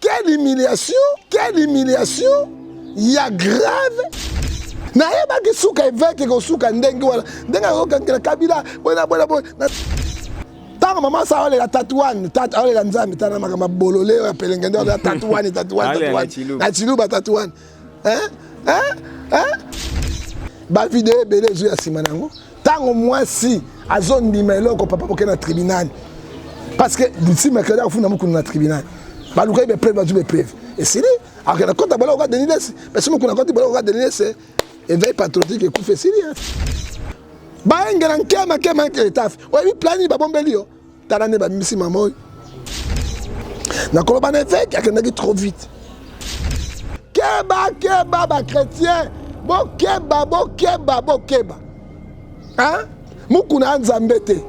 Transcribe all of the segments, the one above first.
Quelle humiliation! Quelle humiliation! Il y a grave. Naïba qui souka évêque qui souka ndengi wala ndenga ko kabila bona. Tant maman ça on la tatouane on la nzambe tana makama bololé appelé ngende la tatouane na chiluba tatouane ba vidéo belé zo ya simanango tango moi si azone dimelo ko papa poke na tribunal parce que d'ici mercredi on funa mukuna na tribunal ba luka be preuve ba be preuve et c'est lui alors que quand bala regarde Denis parce que mukuna quand bala regarde Denis c'est éveil patriotique et coup fait sérieux ba ngela kema etaf oui plani ba bombelio talane ba misi mamoy na koloba na évêque akendaki trop vite keba ba chrétien bokeba hein mukuna nzambe te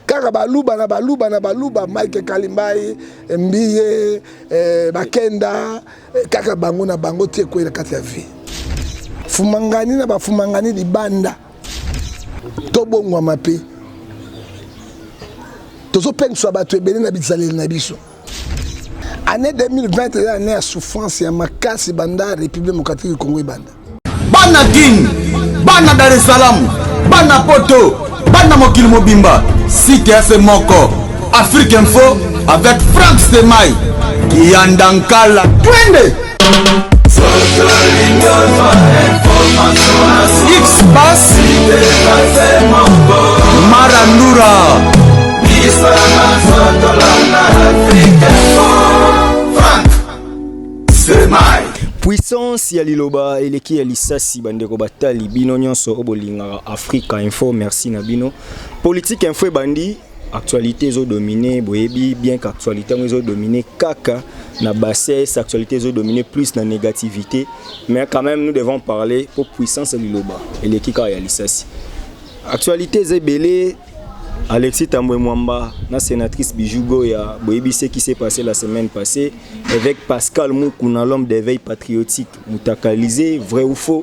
kaka baluba Mike Kalimbai mbiye bakenda kaka bango na bango te ko ila kati ya vie fumangani na bafumangani libanda tobongwa mape tozo penswa bato ebele na bizaleli na biso. Année 2020 est l'année à souffrance ya makasi banda République démocratique du Congo ibanda. Bana King, bana Dar es Salaam, bana Poto, bana Mokili Mobimba, site FM Moko, Afrique Info avec Frank Stemai, Kiandankala, twende. X-Bass, Marandura, puissance ya liloba eleki ya lisasi bandeko batali bino nyonso obolinga Africa Info merci na bino politique info ebandi actualité ezo dominer boyebi bien qu'actualité ezo dominer kaka na bassesse actualité ezo dominer plus na négativité mais quand même nous devons parler pour puissance ya liloba eleki ka ya lisasi actualité ezebele Alexis Tambwe Mwamba, la sénatrice Bijou Goya, boyebi ce qui s'est passé la semaine passée avec Pascal Moukouna, l'homme d'éveil patriotique, Moutakalisé, vrai ou faux.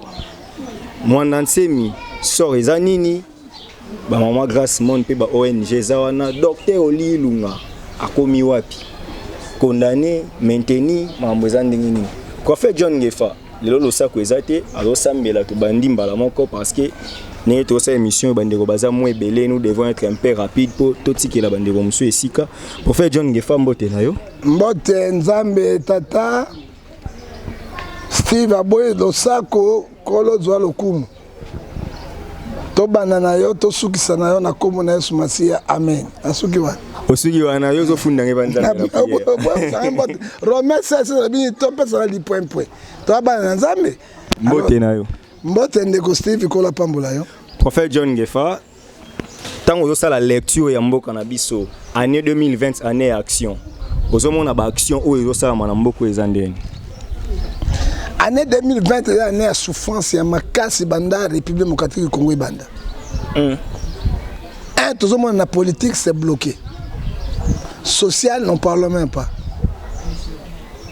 Mwandansemi, sort ezanini, ba maman grâce monde pe ba ONG zawana, docteur Oli Lunga, akomi wapi. Condamné, maintenu, mambo ndingini. Quoi fait John Ngefa, lelo losako ezate, alo sambela to bandi mbala moko parce que nous émission bandeko baza mo ebele nous devons être un peu rapide pour tout ce qui est la bandeko monsieur esika pour faire John Ngefa mbote na yo mbote nzambe tata Steve aboye losako kolo zwa lokumu to banana yo to sukisa na yo na komo na Yesu Masia amen asuki wana osuki wana yo zo funda ngebanza Romains 16 bi to pesa li point to banana nzambe mbote na yo mbote ndeko Steve kola pambola yo prophète John Ngefa tant ozo la lecture ya mboka na biso année 2020 année action ozo mona ba action o ezo sala na mboko ezandeni année 2020 est année à souffrance ya makasi banda République démocratique du Congo ibanda tout monde la politique c'est bloqué social n'en parle même pas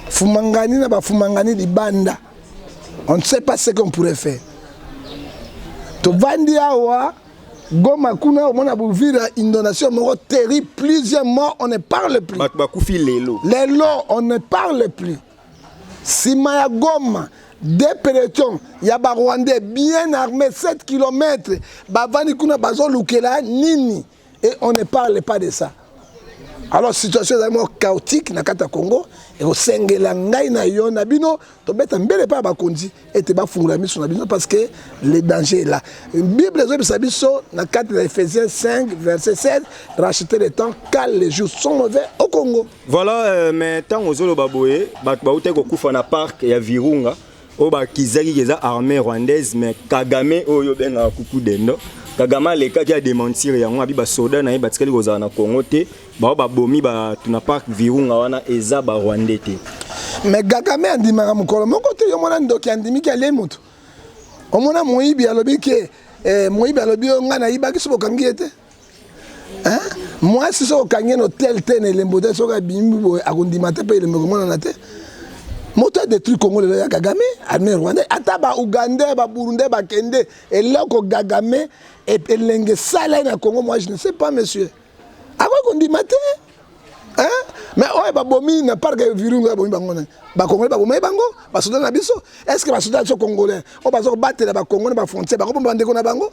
fumangani na ba fumangani di banda on ne sait pas ce qu'on pourrait faire. To vandi awa Goma kuna mona bouvira inondation moko terrible plusieurs morts on ne parle plus. Bakufi lelo. Lelo on ne parle plus. Sima ya Goma des pelotons ya ba Rwandais bien armés 7 km ba vandi kuna bazo lukela nini et on ne parle pas de ça. Alors situation est vraiment chaotique na kata Congo et au sengela ngai na yo na bino to beta mbele pa ba kondi et te ba fungula miso na bino parce que le danger est là. Bible zo bisabiso na 4 Ephésiens 5 verset 7 racheter le temps car les jours sont mauvais au Congo. Voilà mais tant ozolo baboye ba uté ko kufa na parc ya Virunga o ba kizaki keza armée rwandaise mais Kagame oyo benga kuku dendo Kagame le kaki a démentir yango abi ba soldat na batikali kozana na Congo te ba bomi ba tuna park Virunga wana eza ba Rwandais te mais Kagame andimaka mukolo moko te yo mona ndoki andimi ki ale mutu omona moyibi alobi ke moyibi alobi ngana yibaki so kangi ete hein moi si so kangi no tel ten elembo te so ka bimbo akondima te pe elembo mona na te moto détruit Congo le ya Kagame armée rwandaise ata ba Ougandais ba Burundais ba Kende eloko Kagame et elenge sala na Congo moi je ne sais pas monsieur ako kondima te hein Mais oye babomi na parc virunga bomi bango ba congolais babomi bango ba soda na biso est-ce que ba soda so congolais o ba zo battre ba congolais ba frontière ba ko ba ndeko na bango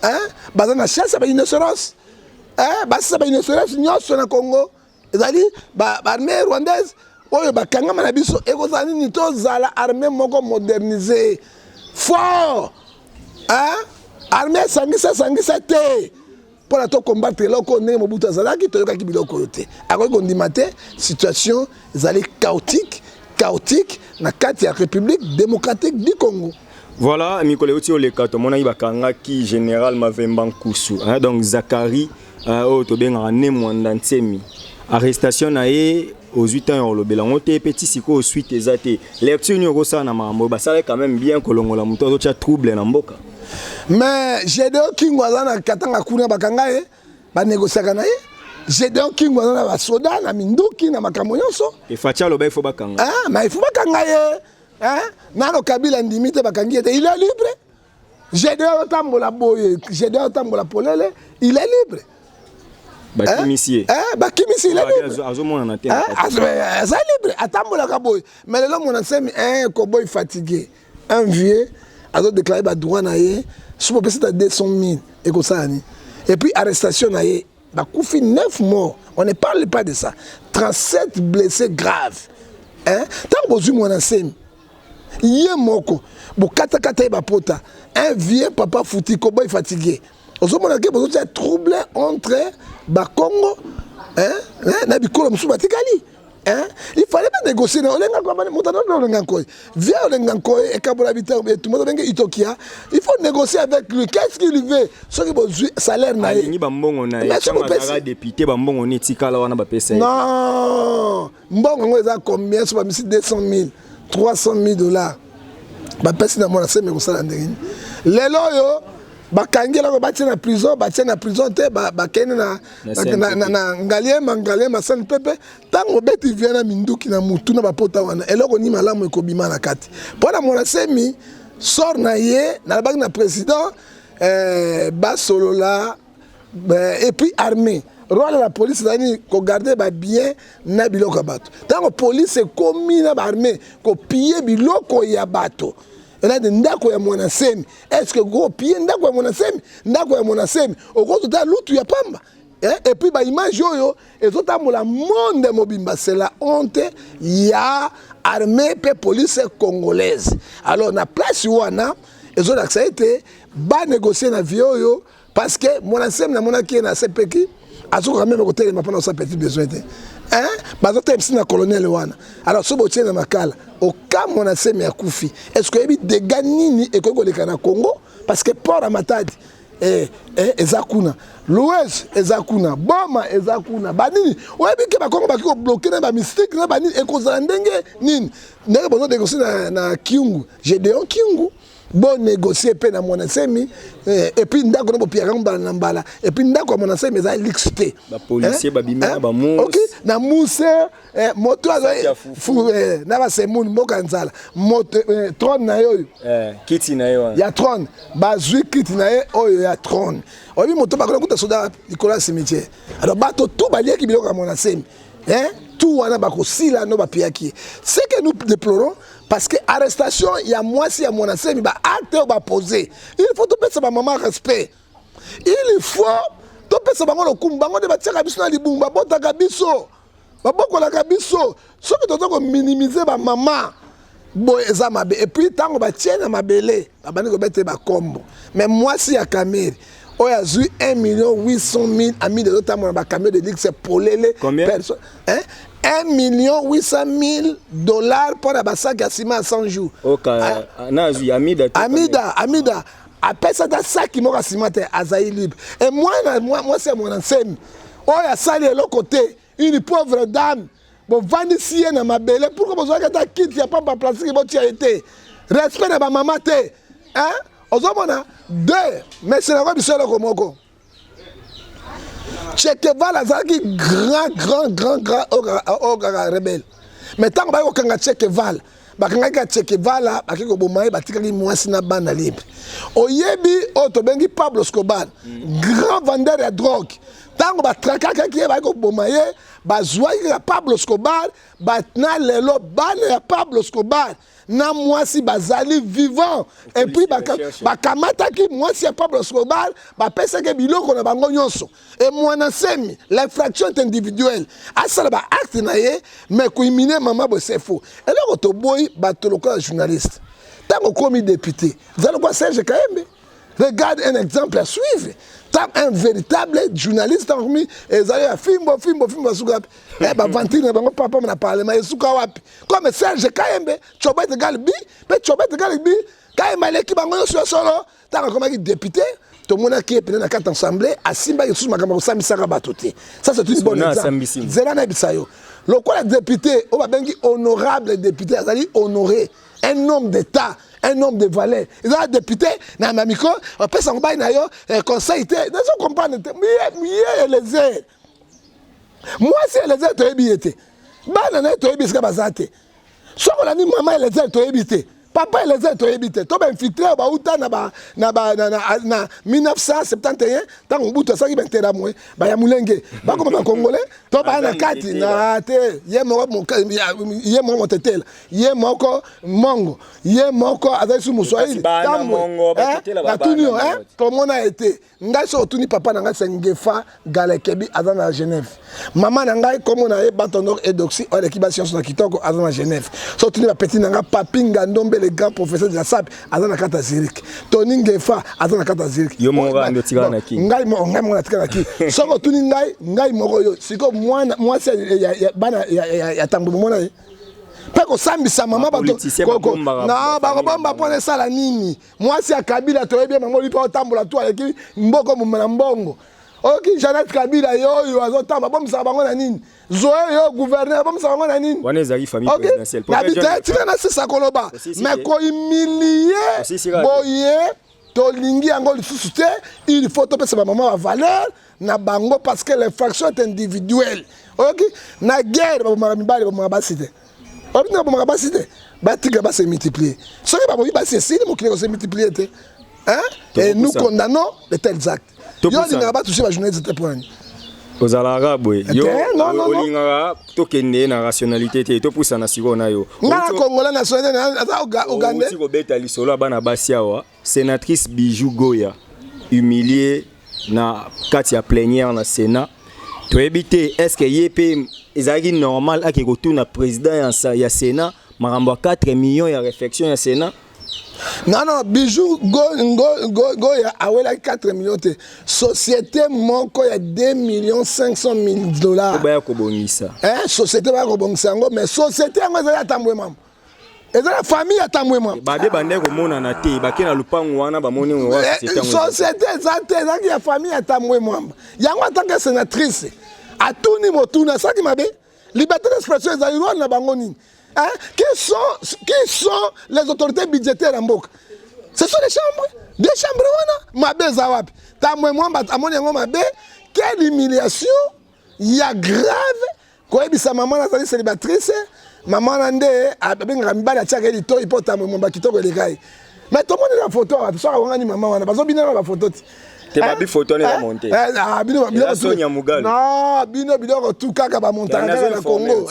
hein ba na chasse ba innocence hein ba sa ba innocence nyonso na Congo ezali ba armée rwandaise oyo ba kangama na biso e ko zani ni to zala armée moko modernisée fort hein armée sangisa te pour la combattre loko ndenge Mobutu azalaki toyokaki biloko yote akoki kondima te situation ezali chaotique na kati ya République démocratique du Congo. Voilà, Mikole Oti Oleka, mon ami Bakangaki, général Mavemba Nkusu, donc Zakari, au Tobenga Nemwanda Nsemi. Arrestation nae aux 8 ans, le Belangote, petit siko aux suites ezate. Lecture Nyogosa na Mambo, ça est quand même bien que l'on a monté d'autres troubles en Mboka. Mais j'ai deux Kingwazana Katanga Kuna Bakangae, ba négocier kanae. J'ai deux Kingwazana ba soda na minduki na makamonyoso. Et Fatia Loba il faut bakanga. Ah, mais il faut bakangae. Hein? Nano Kabila ndimite bakangie, il est libre. J'ai deux tambola boye, j'ai deux tambola polele, il est libre. Bakimisier. Bakimisier, il est libre. Azomona na terre. C'est libre. Atambola kaboy. Mais l'homme on a dit un cowboy fatigué, un vieux. A déclaré ba droit na ye, sous peut être 200 000 et comme ça. Et puis arrestation na ye, ba koufi 9 morts. On ne parle pas de ça. 37 blessés graves. Hein? Tant que vous m'en enseignez, yé moko, bo kata ba pota, un vieux papa fouti cowboy fatigué. Vous avez un trouble entre ba Congo, hein? Na bikolo msuba tikali. Hein? Il fallait pas négocier. Il faut négocier avec lui. Qu'est-ce qu'il veut? Ce qui veut salaire. Non. Mbongo est à combien? 200 000, 300 000 $. Bah, personne n'a mon assez, mais vous savez. Les loyaux. Bakangela ko batia na prison te bakene na ngaliema san pepe tango beti viana minduki na mutu na bapota wana eloko ni malamu ekobima na kati pona mona semi sort na ye na bag na président basolola et puis armée roi de la police dani ko garder ba bien na biloko bato tango police komi na ba armée ko piller biloko ya bato. On a des ndako ya monasemi. Est-ce que gros pied ndako ya monasemi? Ndako ya monasemi. Au gros total l'autre ya pamba. Et puis ba image yo et tout la monde mobimba c'est la honte ya armée pe police congolaise. Alors na place wana et ont accepté ba négocier na vioyo parce que monasemi na monaki na CPK azo quand même côté ma pendant ça petit besoin. Hein? Bazote msi na colonel wana. Alors so botie na makala. Au cas monasemi ya kufi. Est-ce que ebi dégâts nini ekoko leka na Congo parce que port à Matadi ezakuna. L'Ouest ezakuna. Boma ezakuna. Banini. Oyebi ke ba Congo ba ko bloquer na ba mystique na banini ekozala ndenge nini. Ndenge bozo négocier na Kiungu. Gédéon Kiungu. Bon négocier pe na monasemi et puis ndako no piaka mbala mbala et puis ndako monasemi eza lixité ba policier ba bimena ba mous OK na mousse moto fu na ba semuni mboka nzala moto trône na yo kiti na yo ya trône ba zui kiti na ye oyo ya trône obi moto ba kuta soda Nicolas cimetière alors bato tout baliaki biloko ya monasemi tout wana ba ko sila no ba piaki ce que nous déplorons parce que arrestation il y a moi si à mon asemi ba acte ba poser il faut tout penser ba maman respect il faut tout penser bango lo kumbango de ba tia biso na libumba botaka biso ba bokola ka biso so que to minimiser ba maman bo eza mabe et puis tango ba tia na mabele ba bani ko bete ba kombo mais moi si à Camille on a eu 1 800 000 amis de l'autre ba camion de ligue c'est polele personne hein 1 800 000 $ pour la basac à ciment à 100 jours. Ok, Amida. Après ça, dans sac qui m'a ciment à Zaï libre. Et moi c'est mon enseigne. Oh, il y a ça de l'autre côté. Une pauvre dame. Bon, vendre si elle ma belle. Pourquoi vous avez quitté, il n'y a pas de place qui va été. Respect de ma maman. Hein? Ozomona, 2. Mais c'est la vie seule comme moi. Tchekeval azaki grand rebelle. Mais tant que ba okanga Tchekeval, ba kanga Tchekeval ba kiko bomaye ba tikali mwasi na bana libre. Oyebi otobengi Pablo Escobar, grand vendeur de drogue. tango batrakakaki ye bakoboma ye bazwaki ya Pablo Escobar batna lelo bana ya Pablo Escobar na mwasi bazali vivant et puis bakamataki mwasi ya Pablo Escobar bapesaki biloko na bango nyonso et mwana semi l'infraction est individuelle asala ba acte na ye mais kuimine mama bo c'est faux eloko to boy batoloka journaliste tango komi député zalo kwa Serge Kaembe regarde un exemple à suivre. Un véritable journaliste dans le Fimbo Soukapi. Eh ben, Vantine, papa m'a parlé, mais Soukawapi. Comme Serge Kaembe, Chobet Galbi, mais Chobet Galbi, Kaembe, l'équipe en solo, tant comme député, tout le monde qui est dans la carte assemblée, à Simba, il y a ma camarade Sami Sarabatoté. Ça, c'est une bonne exemple. Zélana Bissayo. Le quoi, député, on va bien dire honorable député, c'est-à-dire honoré, un homme d'État. Un homme de valeur. Ils ont un député, dans ma micro, on peut s'en battre, conseil, ils ont compris, mieux les aides. Moi, si les aides, tu as évité. Banane, tu as évité ce que tu as fait. Si on a dit maman, les aides, tu as évité. Papa, les aides, tu as évité. Tu as infiltré, na 1971, tant qu'on bout de ça, il y a un terrain, il y a un moulenge. Bah, comme un Congolais, tu as un kati, na te, il y a mon tetel, il y a mon mongo, il y a mon avec sous Moussoïl. La tenue, comme on a été. Ngai so tuni papa nanga sengefa galekebi azana à Genève. Maman nanga comme on a eu batonor et doxy on l'équipe science na kitoko azana à Genève. So tuni ba petit nanga papinga ndombe le grand professeur de la SAP azana kata Zurich. Tony Ngefa azana kata Zurich. Yo mo nga ndo tika na ki. Ngai mo na tika na ki. So ko tuni ngai mo yo siko mwana mwasi bana ya tambo mona Peko sambisa mama bato koko na bakobamba pone sala nini mwasi ya Kabila toyebi mama lipa otambola to aleki mboko mumana mbongo oki Janet Kabila yo azotamba bomsa bango na nini zoe yo gouverneur bomsa bango na nini wana ezali famille présidentielle na tika na sisa koloba mais ko humilier boye tolingi yango lisusu te il faut topesa ba mama valeur na bango parce que l'infraction est individuelle oki na guerre ba mama mibali ba mama basite on a pas cité, va se multiplier. Ce qui va se multiplier. Et nous condamnons de tels actes. Yo n'avons pas touché la journée de cette point. Aux Arabes, yo, non. Tokende na rationalité, to poussa na siko na yo. Na Congolais nationalité na Ougandais. Si Robert Ali Solo bana Basiawa, sénatrice Bijou Goya, humiliée na Katia plénière na Sénat. Tu éviter est-ce que yep ezaki normal ake retourna président ya Sénat marambo 4 millions ya réflexion ya Sénat. Non Bijou go ya awela 4 millions te société moko ya 2 500 000 dollars. Ba ko bongisa. Société ba ko bongisa ngo mais société ngo ezali atambwe mama. Ezali la famille atambwe mama. Ba de bande ko mona na te ba kena lupangu wana ba moni wa société. Société ezali ya famille atambwe mama. Yango atanga sénatrice. Atuni motuna ça qui mabe liberté d'expression ezali na bango nini qui sont les autorités budgétaires en Mboka ce sont des chambres wana mabe za wapi tamwe mwamba amoni yango mabe quelle humiliation ya grave ko ebisa maman nazali célibataire maman nande abenga mibali atiaka elito ipo tamwe mwamba kitoko elekai mais tout le monde la photo so wangani maman wana bazo bina la photo te babi photo ne la monter bino Sonia Mugali non bino tout kaka ba monter na Congo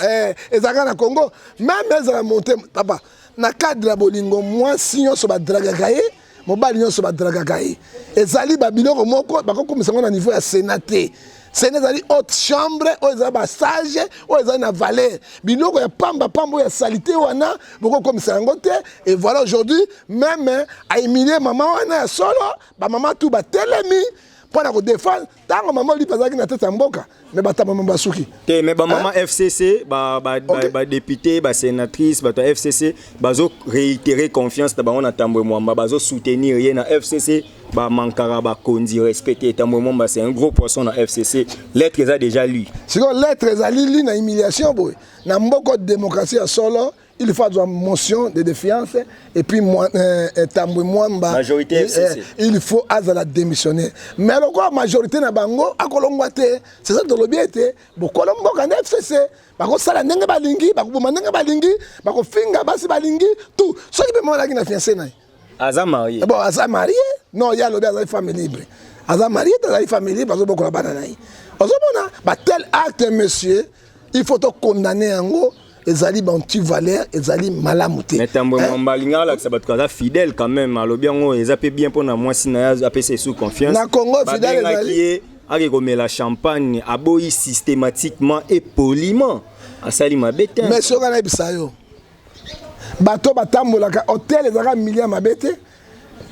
ezaka na Congo même ezala monter papa na cadre la bolingo moi sinyo so ba draga kaye mobali nyonso ba draga kaye ezali ba biloko moko bakokomisa ngo na niveau ya sénaté Sénat ezali haute chambre o ezali ba sage o ezali na valeur biloko ya pamba ya salité wana bokokomisa yango te et voilà aujourd'hui même a humilier maman wana ya solo ba maman tout ba telemi pour la défendre tango maman li pazaki na tête ya mboka mais ba ta maman basuki te mais ba maman FCC ba député ba sénatrice ba FCC bazo réitérer confiance na bango na tambwe mwamba bazo soutenir rien na FCC ba mankara ba kondi respecter tambwe mwamba c'est un gros poisson na FCC lettre ça déjà lui c'est que lettre ça li na humiliation boy na mboko démocratie ya solo il faut une motion de défiance et puis tambwe mwamba majorité FCC il faut azala démissionner mais le majorité na bango akolongwa te c'est ça de l'obéité bokolombo kana FCC bako sala ndenge balingi bakubuma ndenge balingi bako finga basi balingi tout ce qui peut moi la qui na fiancé na aza marié bon aza marié non il y a le famille libre aza marié dans la famille libre bazo bokola bana na ozomona ba tel acte monsieur il faut te condamner yango ezali bantu-valeur ezali malamu te. Mais tambo mbalinga la ça va fidèle quand même alobi yango ezape bien pour na mwasi na ya apese sous confiance na Congo fidèle ezali aki komela champagne aboyi systématiquement et poliment asali mabete mais soka na bisayo bato batambolaka hôtel ezaka milliard mabete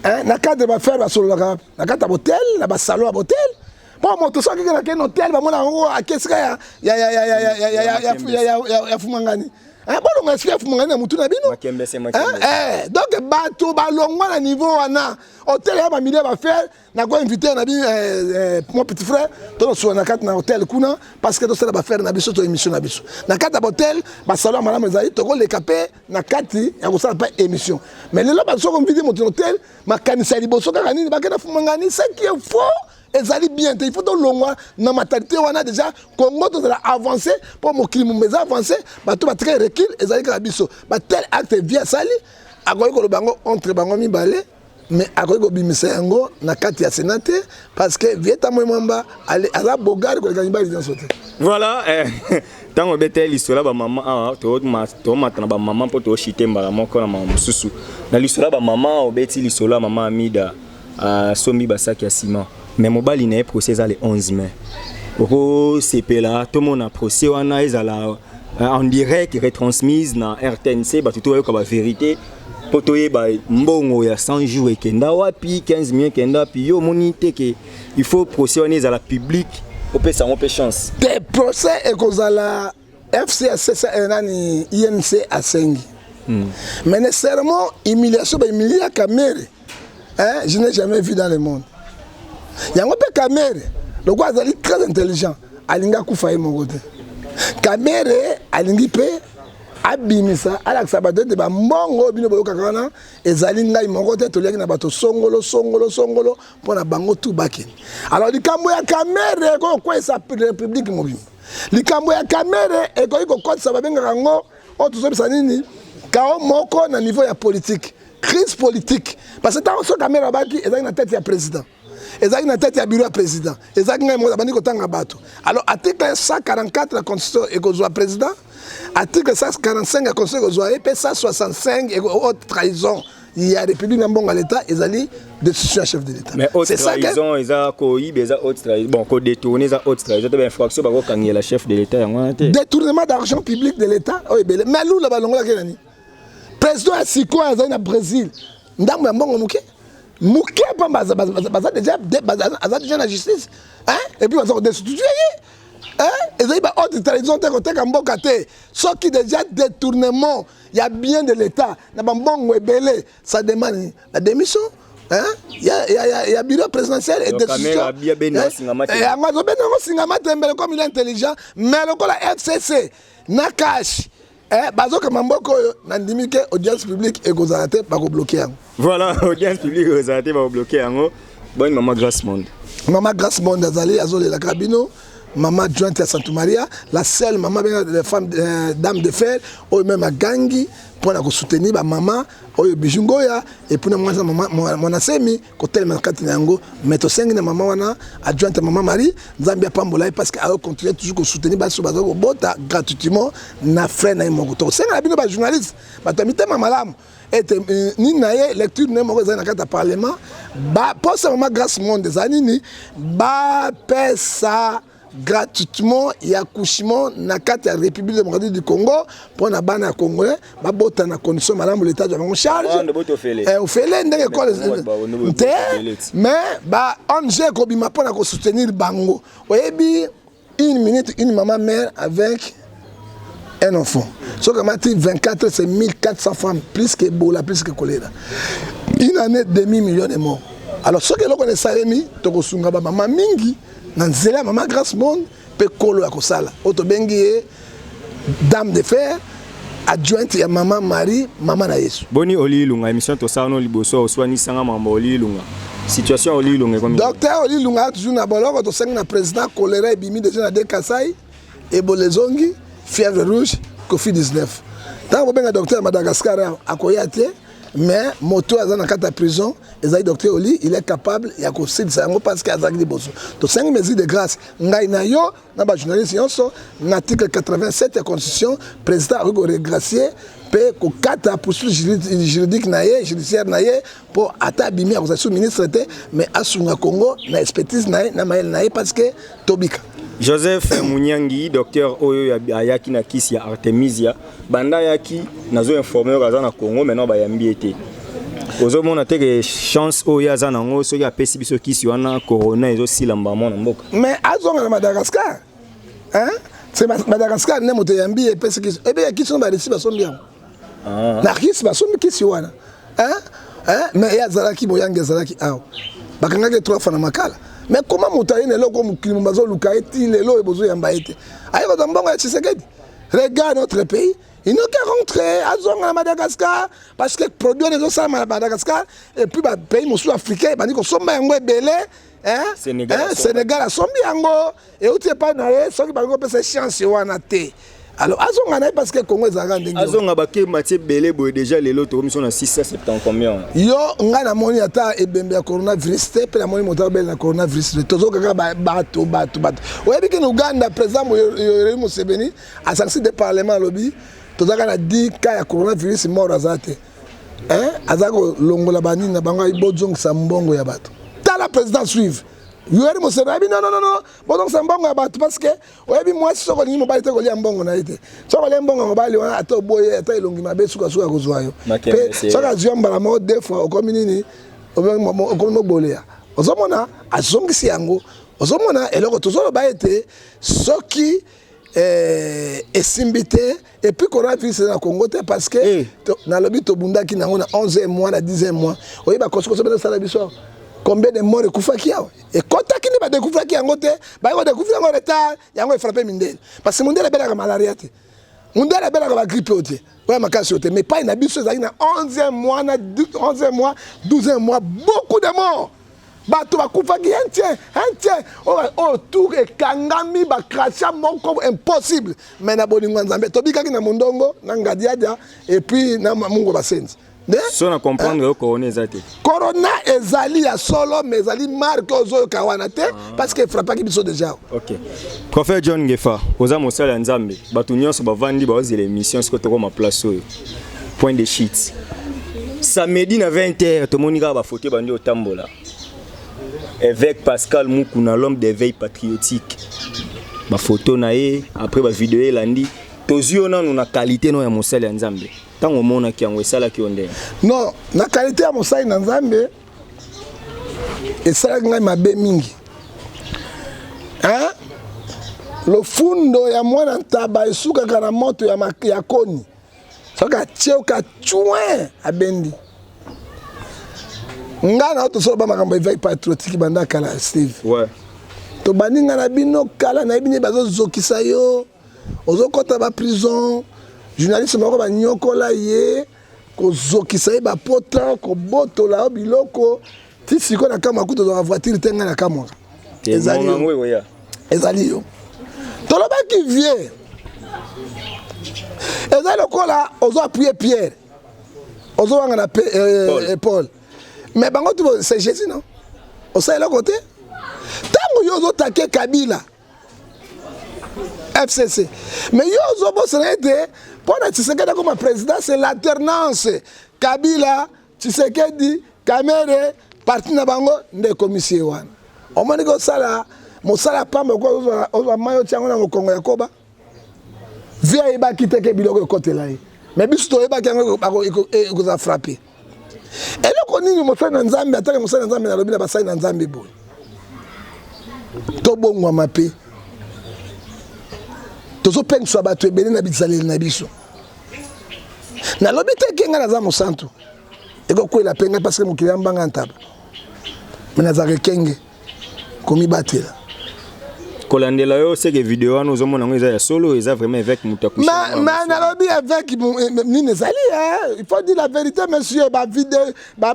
na cadre ba faire basololaka na kata hôtel na ba salon ba hôtel bon moto soki na ken hôtel ba mona ngo akesika ya fumangani bon on explique fumangani na mutu na bino donc bato balongwa na niveau wana hôtel ya ba milliard ba faire na ko inviter na bi mon petit frère to so na kata na hôtel kuna parce que to sala ba faire na biso to émission na biso na kata hôtel ba salon malamu ezali to ko le capé na kati ya ko sala pas émission mais lelo ba so ko inviter mon hôtel makanisa liboso kaka nini ba kena fumangani c'est qui est faux. Ezali bien, il faut donc l'ongwa na matalité on a déjà Congo to la avancer pour mon climat mais avancer ba to ba très recul ezali ka biso ba tel acte via sali akoyi ko bango entre bango mibale mais akoyi ko bimisa yango na kati ya sénateur parce que vieta mwamba ale ala bogari ko kanyiba dans sauter. Voilà tant on betel isola ba maman to matana ba maman pour to chiter mbala moko na maman susu na lisola ba maman obeti lisola maman Amida sombi basaki ya ciment. Mais mobile il n'est procès le 11 mai. Oko CPLA tout le monde a procès wana ezala en direct retransmise na RTNC ba tout ko ba vérité potoye ba mbongo ya 100 jours ekenda wapi 15 millions kenda puis yo monité que il faut procès wana ezala public au pesa on peut chance. Des procès ekozala FCC nani INC a 5. Mais nécessairement humiliation ba humilia Kamere. Je n'ai jamais vu dans le monde. Yango pe Kamere, le gars est très intelligent. Alinga kufaye mon côté. Kamere alingi pe abimisa ala sabade de ba mbongo bino boyoka kana ezali ngai mon côté to liaki na bato songolo pona bango tout bakeni. Alors likambo ya Kamere ko esa république mobimba. Likambo ya Kamere e ko code sababenga rango o to sobisa nini kao moko na niveau ya politique. Crise politique parce que tant que Kamere baki ezali na tête ya président. Ezaki na tête ya bureau ya président. Ezaki ngai mo bandi ko tanga bato. Alors article 144 la constitution ekozwa président. Article 145 la constitution ekozwa et 165 et haute trahison. Il y a république na mbonga l'état ezali décision chef de l'état. Mais haute trahison eza ko ibeza haute trahison. Bon ko détourner za haute trahison te infraction ba ko kangela chef de l'état yango te. Détournement d'argent public de l'état. Oh ebele. Mais lou la balongola kenani. Président ya siko ezali na Brésil. Ndambo ya mbongo muke. Mouké déjà la justice et puis on va destituer et ils ont haute trahison ce qui déjà détournement il y a bien de l'état ça demande la démission il y a bureau présidentiel et décision comme il est intelligent mais la FCC Nakash bazoka mamboko nandimi ke audience publique ekozala te ba ko bloquer yango. Voilà, audience publique ekozala te ba ko bloquer yango. Bonne maman Grace Monde. Maman Grace Monde azali azolela kabino, maman jointe à Santa Maria, la seule maman de femme dame de fer ou même à Gangi pour la soutenir ba maman oyo bijungoya et pour moi maman mon asemi côté markati yango meto sengi na maman wana adjointe maman Marie Zambia pambola parce que a continuer toujours soutenir ba so bazo bota gratuitement na frère na mo to senga bino ba journaliste ba tamite mamalam et ni naye lecture ne mo na kata parlement ba pour ça maman Grace Monde zanini ba pesa gratuitement et accouchement na carte de République démocratique du Congo pour na bana congolais ba bota na condition madame l'état de en charge au félé ndenge ko mais ba ONG ko bima pour na ko soutenir bango oyebi une minute une maman mère avec un enfant so que mati 24 c'est 1400 femmes plus que Ebola plus que choléra une année demi-million de morts alors ce que l'on connaît salemi to ko sunga ba maman mingi Nanzela maman Grace Monde peut kolo ya kosala oto bengi dame de fer adjointe ya maman Marie maman na Yesu boni Oli Lunga émission to ça no liboso oswani sanga mama Oli Lunga situation Oli Lunga comme docteur Oli Lunga toujours na boloko to senga na président choléra ebimi déjà na de Kasai et bolezongi fièvre rouge Covid-19 tant bo benga docteur Madagascar akoyate mais moto aza na kata prison ezali docteur Oli il est capable ya ko silisa yango parce que azaki liboso to 5 mesures de grâce ngai na yo na ba journaliste yonso na article 87 ya constitution président a regracier pe ko kata poursuite juridique na ye judiciaire na ye pour ata bimi ya ko ministre te mais asunga Congo na expertise na ye na mael na ye parce que tobika Joseph Mounyangi, docteur Oyo Ayaki na kisi ya Artemisia, banda yaki nazo informer kaza na Congo maintenant ba yambi été. Ozo mona teke chance Oyo aza na ngo so ya pesi biso kisi wana corona ezo silamba mona mboka. Mais azonga na Madagascar. Hein? C'est Madagascar ne moto yambi pesi kisi. Ebe ya kisi ba resi ba sombia. Ah. Na kisi ba sombi kisi wana. Hein? Hein? Mais ya zalaki boyange zalaki aw. Bakanga ke 3 fois na makala. Mais comment moutaïne est là comme Kilimbazo Lukaïti, les lots et besoin d'embaïté. Aïe, votre bon à Tshisekedi. Regarde notre pays. Ils n'ont qu'à rentrer à Madagascar parce que produire les autres à Madagascar et puis le pays africain, ils disent que sommes un belé. Sénégal a sombi yango et où tu es pas naé, ceux qui parlent de ces chances ou en athée. Alors, azonga parce que Congo est agrandi. Azonga baké Mathieu Belé boy déjà les lots comme sont à 670 combien. Yo ngana moni ata ebembe ya coronavirus te pe la moni motable na coronavirus. Tozo kaka bato. Oyebi ke Uganda président Yoweri Museveni a sanctionné le parlement lobby. Tozo kana dit ka ya coronavirus mort azate. Azako longola bani na bango ibojong sambongo ya bato. Tala président suivre. Yoweri Museveni non bon ça mbongo bato parce que oyebi moi soko ni mobali te ko lia mbongo na ite soko lia mbongo mobali wana ata boye ata ilongi mabe suka kozwa yo pe soko ziomba la mode des fois comme nini comme bolea ozomona azongisi yango ozomona eloko tozolo ba ete soki esimbité et puis coronavirus na Congo te parce que na lobi to bundaki nango na 11e mois na 10e mois oyeba kosko so sala biso. Combien de morts ekufaki yawe et quand qui ne va découvrir yango te ba ko découvrir yango retard yango e frapper mindele parce que mindele belaka malaria te mindele belaka ba grippe te ouais makasi te mais pas une abiso za na 11e mois na 11e mois 12e mois beaucoup de morts bato bakufaki entier tout ekangami ba crachat moko impossible mais na bolingo nzambe tobikaki na mondongo na ngadiadia et puis na mungu basenzi. So na comprendre que corona ezate. Corona ezali ya solo mais ezali marque ozo kawana te parce que frappaki biso déjà. OK. Prophète John Ngefa, oza mosala nzambe, batu nyonso bavandi bazile émission ce que to ma place oyo. Point de shit. Samedi na 20h to monika ba photo bandi otambola. Avec Pascal Mukuna l'homme d'éveil patriotique. Ba photo na ye après ba vidéo elandi toziona na qualité no ya mosala nzambe. Tango mona ki yango esala ki onde. Non, na qualité ya mosala na nzambe esala ngai mabe mingi. Hein? Le fundo ya mwana ntaba esuka kana moto ya koni. Soka tcheo ka chouin abendi. Ngana to so ba makambo éveil patriotique banda kala Steve. Ouais. To baninga na bino kala na bino bazo zokisa yo. Ozo kota ba prison. Journaliste moko ba nyokola ye ko zokisa ye ba pota ko botola biloko ti siko na kama kuto za voiture tenga na kama. Ezali yo. Toloba ki vie. Ezali kola ozo appuyer Pierre. Ozo wanga na Paul. Mais bango tu c'est Jésus non? O ça le côté. Tango yo ozo take Kabila. FCC. Mais yo ozo bo serete pour Tshisekedi comme président c'est l'alternance. Kabila, Tshisekedi, Kamere, parti na bango nde commission wana. O moni ko sala mosala pamba ko ozo mayo tiango na Kongo ya Koba. Via eba kiteke biloko côté là. Mais biso to eba kango ko za frapper. Et le koni mosala nzambe ataka mosala nzambe na lobi na basali na nzambe bo. To bongwa mape. Tozo penso abato ebele na bizaleli na biso. Na lobi te kenga na za mosantu. Eko kwela penga parce que mokili ambanga ntaba. Mena za kenge komi batela. Kolandela yo c'est que vidéo wana ozomona ngo eza ya solo eza vraiment avec mutakusha. Mais na lobi avec nini ezali il faut dire la vérité monsieur ba vidéo ba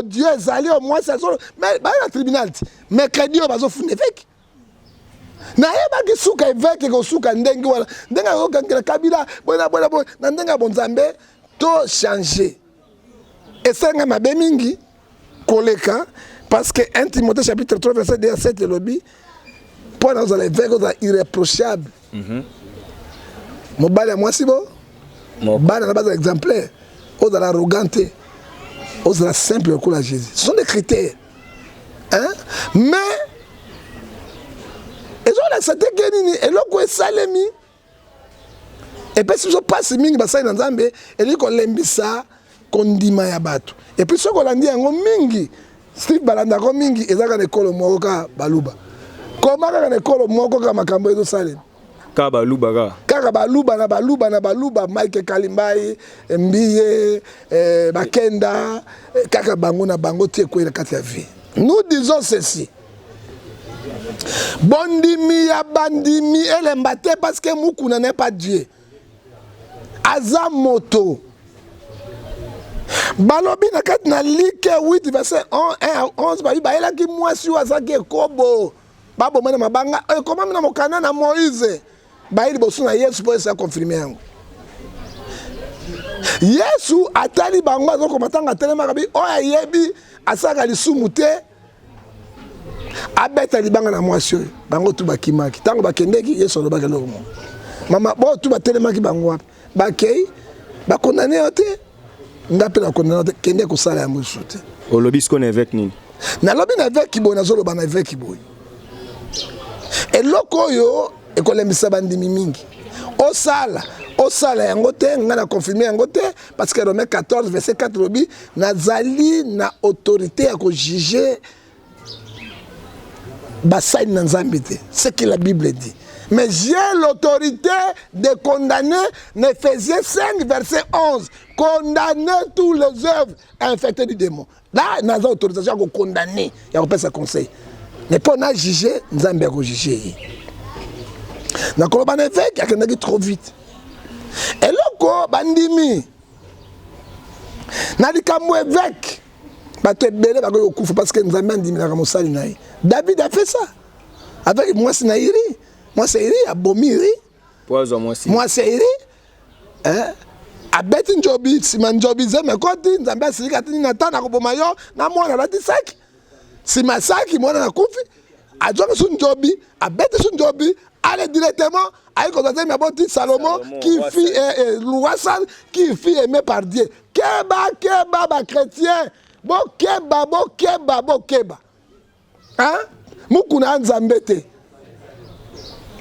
Dieu ezali au moins c'est solo mais ba na tribunal mercredi bazo fune avec. Na yeba ki suka eveke ko suka ndenge wala ndenga ko kankela Kabila bona na ndenga bonzambe to changer Et ça, on a mingi, koleka, parce que 1 Timothée chapitre 3, verset 2 à 7, le lobby, pour nous aller vers irréprochable. Mon bal à moi, c'est bon? Mon bal à la base exemplaire, aux arrogante, aux simple au à Jésus. Ce sont des critères. Hein? Mais, ils ont accepté que et l'autre est salemi. Et puis, si je passe mingi, ça dans Zambé, et lui qu'on l'aime ça, qu'on dit ma yabato. Et puis, ce qu'on a dit, on mingi, Steve Balanda, on mingi, et ça, on est collé au baluba. Comment on est collé au moka makambo et salem? Kabaluba. Kakabaluba na baluba, Mike Kalimbai, Mbiye, Bakenda, Kakabango na bango tie quoi la vie. Nous disons ceci. Bondimi ya bandimi elle mbate parce que Mukuna n'est pas Dieu. Azamoto. Balobi na kat na like 8 verset 1 à 11 ba ila ki mwasi wa zake kobo. Babo mena mabanga comment mena mokana na Moïse. Ba ili bosu na Yesu pour ça confirmer yango. Yesu atali bango azoko matanga telema kabi oya yebi asaka lisumu te. Abeta libanga na mwasi bango tu bakimaki tango bakendeki Yesu lo bakelo mo. Mama bo tu batelemaki bango wapi. Bakei bakondane ote ndape na kondane ote kende ko sala ya musute. Olobi sko na avec nini? Na lobi na avec kibo na zolo bana avec kibo. Et loko yo e ko lemisa bandimi mingi. Osala yango te ngana confirmer yango te parce que Romains 14 verset 4 lobi nazali na autorité à ko juger basai na Nzambe te. C'est ce que la Bible dit. Mais j'ai l'autorité de condamner, Éphésiens 5, verset 11. Condamner tous les œuvres infectées du démon. Là, nous avons l'autorisation de condamner. Il y a un peu ce conseil. Mais pour nous juger, nous avons juger. Nous avons un évêque qui a trop vite. Et là, bandimi. Nous avons un évêque. Parce que nous avons dit David a fait ça. Avec moi, c'est Naïri. Moi c'est iri abomiri moi c'est iri abeti njobi sima njobi zeme koti nzambe asirika tini natana koboma yo na mwana lati saki sima saki mwana na kufi ajoki su njobi abeti su njobi allez directement avec le aboti Salomon qui fit Louasan qui fit aimé par Dieu keba ba chrétien bo keba hein mukuna nzambe te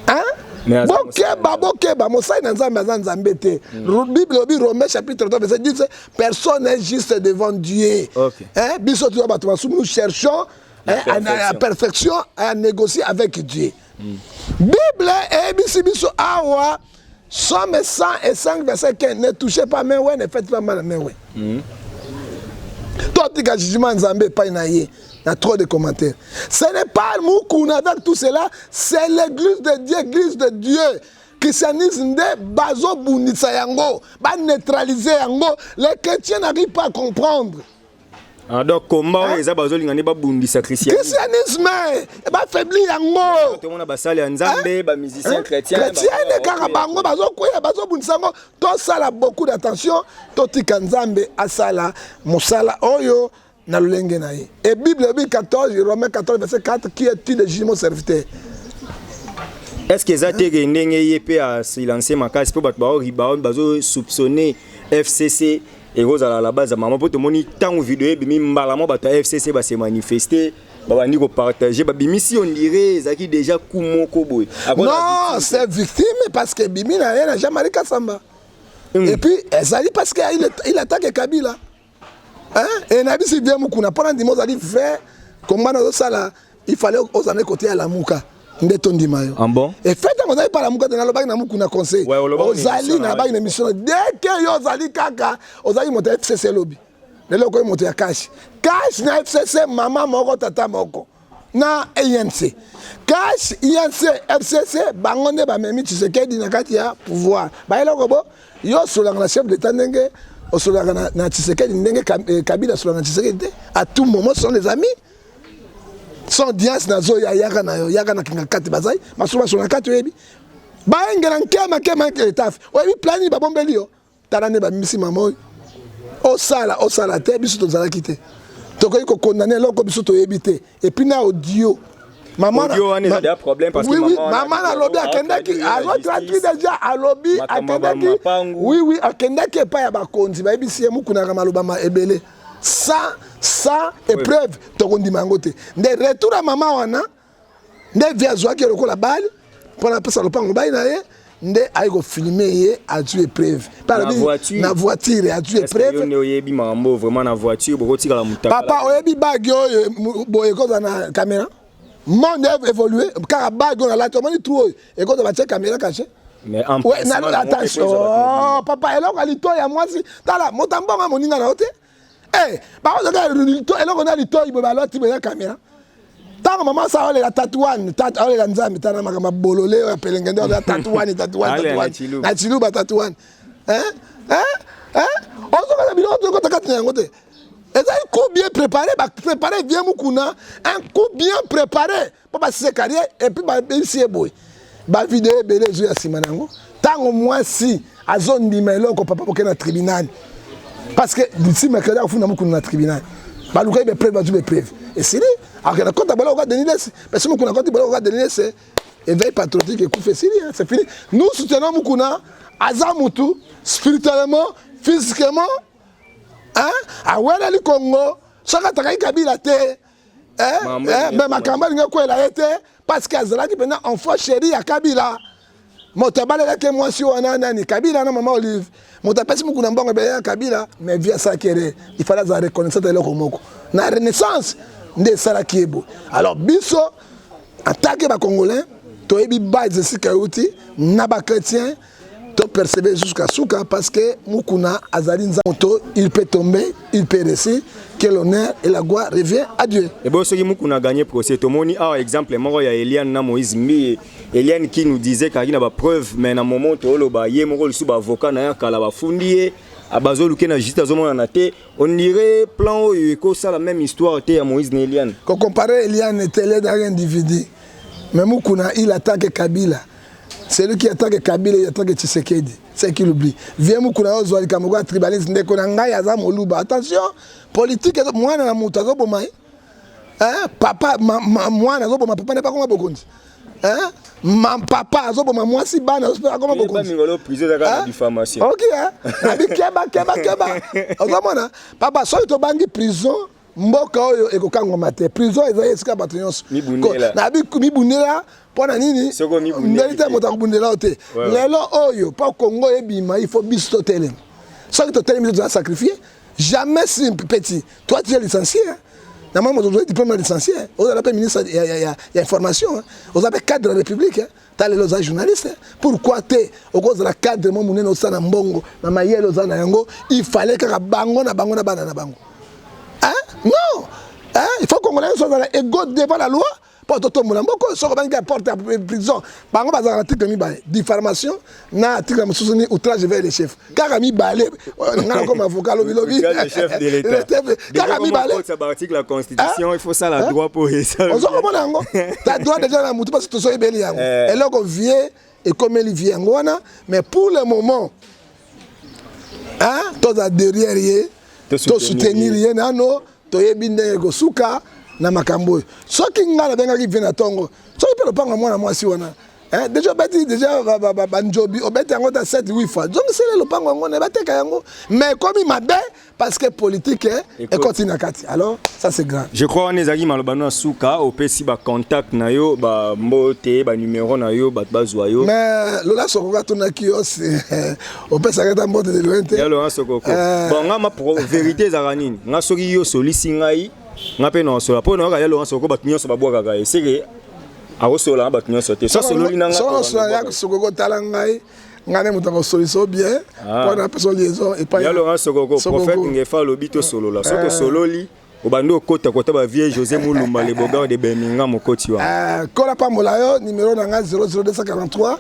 hein? Bokeba, Mosai Nzambe te. Bible Romains chapitre 3 verset 10, personne n'est juste devant Dieu. Hein? Nous cherchons la perfection à négocier avec Dieu. Bible et Bissibiso Awa, Somme 105 verset 15, ne touchez pas mais ouais, ne faites pas mal mais ouais. Toi tu as jugement Nzambe pas naïe. Il y a trop de commentaires. Ce n'est pas Moukouna avec tout cela, c'est l'église de Dieu. Christianisme de Bazo Bounitsa Yango, ba neutraliser Yango. Les chrétiens n'arrivent pas à comprendre. Ah donc comment les Bazo Lingani ba Bounitsa christianisme? Christianisme, ba faibli Yango. Tout le monde a basali Nzambe, ba musicien chrétien. Chrétien ne karabango Bazo Koya Bazo Bounitsa Yango. Tout ça a beaucoup d'attention. Toti Kanzambe asala Mosala Oyo. Et Bible 14, Romains 14, verset 4, qui est-il le jugement serviteur? Est-ce que ça t'est gagné à se lancer ma case pour battre soupçonner FCC et Rose à la base à maman pour te montrer tant vidéo bimi mbalamo battre FCC va se manifester va ni partager ba bimi si on dirait ça qui déjà kumoko boy. Non, c'est victime parce que bimi n'a jamais allé Kassamba. Et puis ça dit parce qu'il attaque Kabila. Hein? Et Nabi si bien Mukuna pendant des mots a dit frère comment dans ça là il fallait aux années côté à la Mouka ndeto ndimayo. Ah bon? Et fait on a pas la Mouka dans la bague na Mukuna conseil. Ozali na bague émission dès que yo zali kaka ozali monter FCC lobby. Le loko monter ya cash. Cash na FCC maman moko tata moko. Na ANC. Cash INC FCC bangonde ba memi Tshisekedi na kati ya pouvoir. Ba eloko bo yo sur la chef d'état ndenge na Tshisekedi ndenge Kabila sur la Tshisekedi à tout moment sont les amis son diance nazo ya yaka na kinga kati bazai masuma sur la kati yebi ba ngela nkema etaf oyebi plani ba bombeli yo talane ba misi mamoy osala te biso tozalaki te tokoki kokondane eloko biso toyebi te et puis na audio maman alobi akendaki azotraki déjà alobi akendaki oui akendaki epai ya bakonzi bayebisi ye mukunaka maloba ebele sans épreuve tokondima yango te nde retour ya mama wana nde vi azwaki lokola bali mpona apesa lopango bai na ye nde ayi kofilme ye azwi épreuve na voiture azwi épreuve papa oyebi bagi oyo boye ekozala na caméra monde évolué kaka bagi oyo nalati omoni tru oyo ekozala batie caméra caché attention papa eloko alito ya mwasi tala motambonga moninga na yo te bakozaka eloko na litoi boye baloti boye na caméra tango mama sa olela tatouane olela nzambe tana makambo bolole oyo apelenge nde olela tatouane na chiluba tatouane ozokoza biloko tokota kati na yango te ezali coup bien préparé bapréparé bien mukuna un coup bien préparé mpo basise carrière epuis babebisi ye boye bavideo ebele ezwi ya nsima na yango ntango mwasi azondima eloko papa poke na tribunal parce que d'ici mercredi akofunda mukuna na tribunal balukai bepreuve bazwi bepreuve esili akena kota bala oka denilesi parce que mukuna koti bala oka denilesi éveil patriotique ekufa esili c'est fini nous soutenons mukuna aza mutu spirituellement physiquement aweleli Congo soki atakaki Kabila te me makambo alingi ekwela ye te parce que azalaki mpena enfant chéri ya Kabila moto abalelaki mwasi wana nani Kabila na mama Olive moto apesi mukuna mbongo ebele ya Kabila mais vie asalaki ere il fallait aza reconnaissance eloko moko na renaissance nde esalaki ye boye alors biso atake bacongolais toyebi base esika euti na bachrétien to persévérer jusqu'à Souka parce que mukuna azali nzamoto il peut tomber il peut réussir que l'honneur et la gloire revient à Dieu. Et bon, ce qui mukuna gagné procès tomoni exemple moko ya Eliane na Moïse Mbi Eliane qui nous disait qu'il y a ba preuve mais na moment to loba ye moko lisu ba avocat na ya kala ba fundi abazo luke na justice azomona na te on dirait plan oyo ko ça la même histoire te ya Moïse na Eliane. Quand comparer Eliane était l'aide d'un individu mais mukuna il attaque Kabila. C'est lui qui attaque Kabila, il attaque Tshisekedi. C'est qui l'oublie. Viens mukuna ozwali kamoga tribaliste ndeko na ngai aza moluba. Attention, politique mwana na mutu azoboma. Papa mwana azoboma papa n'est pas comme bokonzi. Papa azoboma mwasi bana azoboma comme bokonzi. Mingolo prison de diffamation. OK Nabi keba. Ozomona papa so to bangi prison mboka oyo ekokangoma te. Prison ezali esika bato nyonso. Nabi mibundela pona nini ndeli moto akubundela te lelo oyo pa Congo ebima il faut biso telem soki to telem tu as sacrifié jamais si petit toi tu es licencié na maman tu as diplôme licencié on a appelé ministre il y a information on a cadre de la République tu as les journalistes pourquoi te au cause de la cadre mon munene osana mbongo na mayelo osana yango il fallait que bango na bana na bango non il faut qu'on ait soit égaux devant la loi. Pour tout le monde, si on porte à prison, par exemple, dans l'article diffamation, dans l'article outrage vers les chefs. Car ami balé, comme avocat, outrage des chefs de l'État. Car ami balé, l'article de la Constitution, il faut ça la droit pour ça. On s'en comprend, t'as droit déjà la mouton parce que tu sois belli. Et là, on vient et comme il vient, mais pour le moment, tu as derrière, tu soutenir rien, tu es bien de Souka. Na makambo soki ngala bengaki vena tongo soki pe lopanga mwana mwasi wana déjà bati déjà banjobi obeti yango ta 7 8 fois donc c'est le lopango ngone bateka yango mais comme mabe parce que politique et continue kati alors ça c'est grave. Je crois on ezaki malobano asuka opesi ba contact na yo ba mbote ba numéro na yo ba bazwa yo mais lola sokoka tona kios opesa kata mbote de lointe ya lola sokoko bon ngama pour vérité zaranini ngasoki yo solisi ngai ngape no sola po no ga yalo soko batunyo so babwaka ga eseke akosola batunyo te so solo linanga so sola ya soko tala ngai ngane mutako solution bien pour na personne liaison et pas yalo soko prophète ngefa lobito solo la soko sololi obando kota ba vie José Mulumba le boga de Beninga mokoti wa kola pa molayo numéro nanga 00243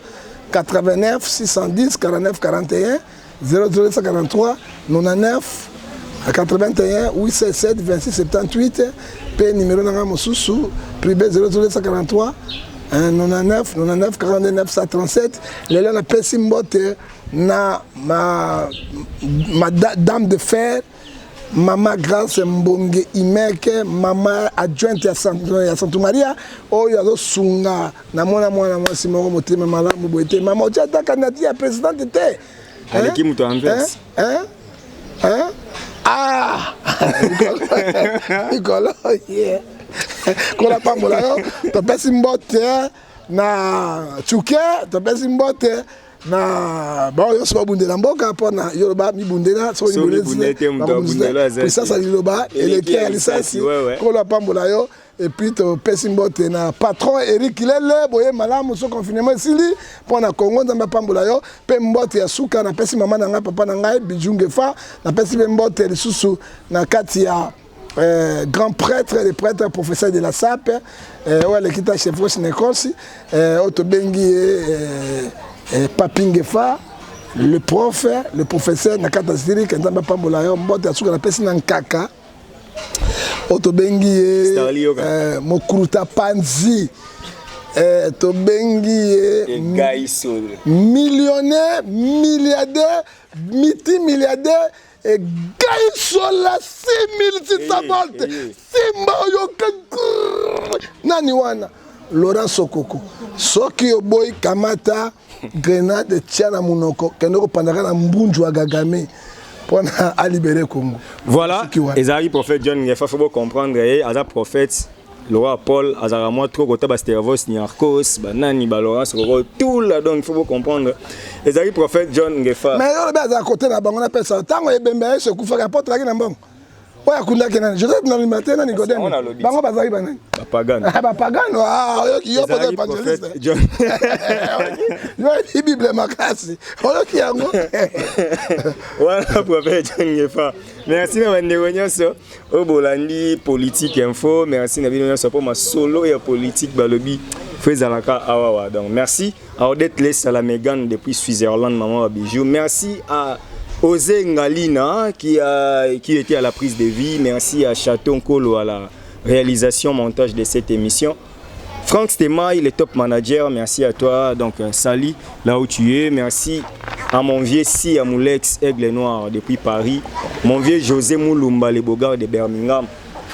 89 610 49 41 00243 99 81 877 26 78 P numéro nanga mosusu privé 00243 99 99 49 137 lelo na pesi mbote na ma dame de fer Mama Grace Mbonge Imeke, mama adjointe ya Santo Maria, oyo azo sunga na mwana mwasi moko motema malamu boete. Mama otia ta candidature ya présidente te. Aleki muto anverse. Ah! Nicolas, yeah. Kola pambola yo, to pesi mbote na chuke, to pesi mbote na ba yo so bundela mboka pona yo ba mi bundela so ni bundela puissance liloba eleki ya lisasi kola pambola yo et puis to pesi mbote na patron Eric Lele boye malamu so confinement sili pona Congo nzamba pambola yo pe mbote ya suka na pesi mama na nga papa na ngai bijunge fa na pesi mbote lisusu na kati ya grand prêtre, les prêtres professeurs de la SAP, ouais, qui t'a chef de Nekosi, Otobengi Papingefa, le prof, le professeur Nakata Siri, qui n'a pas Mbolayo, Mbote Asuka, la personne en caca, Otobengi Mokruta Panzi, Tobengi millionnaire, milliardaire, multimilliardaire. Et Gaïsola 6600 volts Simba Yoka Nani wana Laurent Sokoko Soki Oboy Kamata Grenade Tiana Munoko Kenoko Pandaka na Mbunju wa Gagame pour à libérer Congo. Voilà, Ezari prophète John Ngefa, faut bien comprendre, Aza prophète Laurent Paul, Azara moi trop côté Bastervos, Niarkos, Banani, Balora, tout là donc il faut bien comprendre. Ezari prophète John Ngefa. Mais on est à côté là, on appelle ça. Tant qu'on est bien, se couvre la porte là qui est bon. Ouais, Kunda Kenan. Je sais dans le matin, on est godé. Bango Bazari Banan. Pagan. Pagan, ah, yo pas d'évangéliste. John. Yo est Bible ma classe. On est qui a moi. Voilà prophète John Ngefa. Merci na bandeko so au Bolandi politique info. Merci na bino so pour ma solo et politique balobi. Fezalaka awawa. Donc merci à Odette Les à la Mégane depuis Switzerland, maman Abijou. Merci à Osé Ngalina qui était à la prise de vie. Merci à Chaton Kolo à la réalisation, montage de cette émission. Franck Stema, il est top manager. Merci à toi. Donc Sali, là où tu es. Merci à mon vieux Si Amoulex, Aigle Noir depuis Paris. Mon vieux José Moulumba, les Bogards de Birmingham.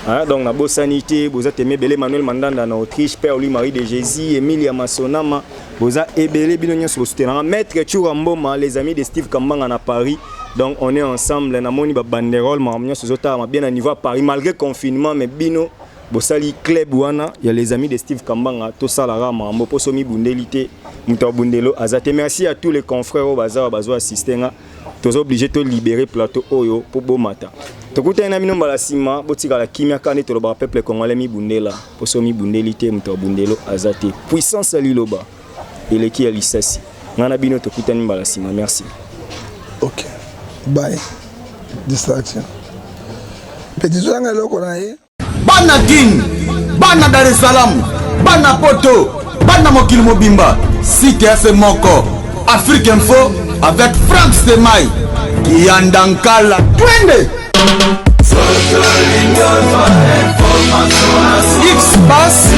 Hein, donc la bonne sanité, vous avez aimé Belé Manuel Mandanda en Autriche, Père Louis-Marie de Jésus, Emilia Massonama, vous avez aimé Bilonion sur le soutien. Maître Churamboma, les amis de Steve Kambang à Paris. Donc on est ensemble, on a mon banderole, bien à niveau à Paris, malgré le confinement, mais Bino, Bossali Club Wana, il y a les amis de Steve Kambang, tout ça la rama, Moposomi Bundelité, Mouta Bundelo, Azate. Merci à tous les confrères au bazar, Bazo assisté. Tous obligés de libérer plateau Oyo pour Bomata. Tokuta ina mino balasima botika la kimia kane to ba peuple congolais mi bundela posomi bundelité muto bundelo azate puissance liloba eleki ya lisasi ngana bino tokuta ni balasima. Merci. OK. Bye. Distraction. Petit zanga loko na ye. Bana King, Bana Dar es Salaam, Bana Poto, Bana Mokil Mobimba, CTF Moko, Afrique Info avec Franck Stemai, Kiandankala, Twende. X-Bass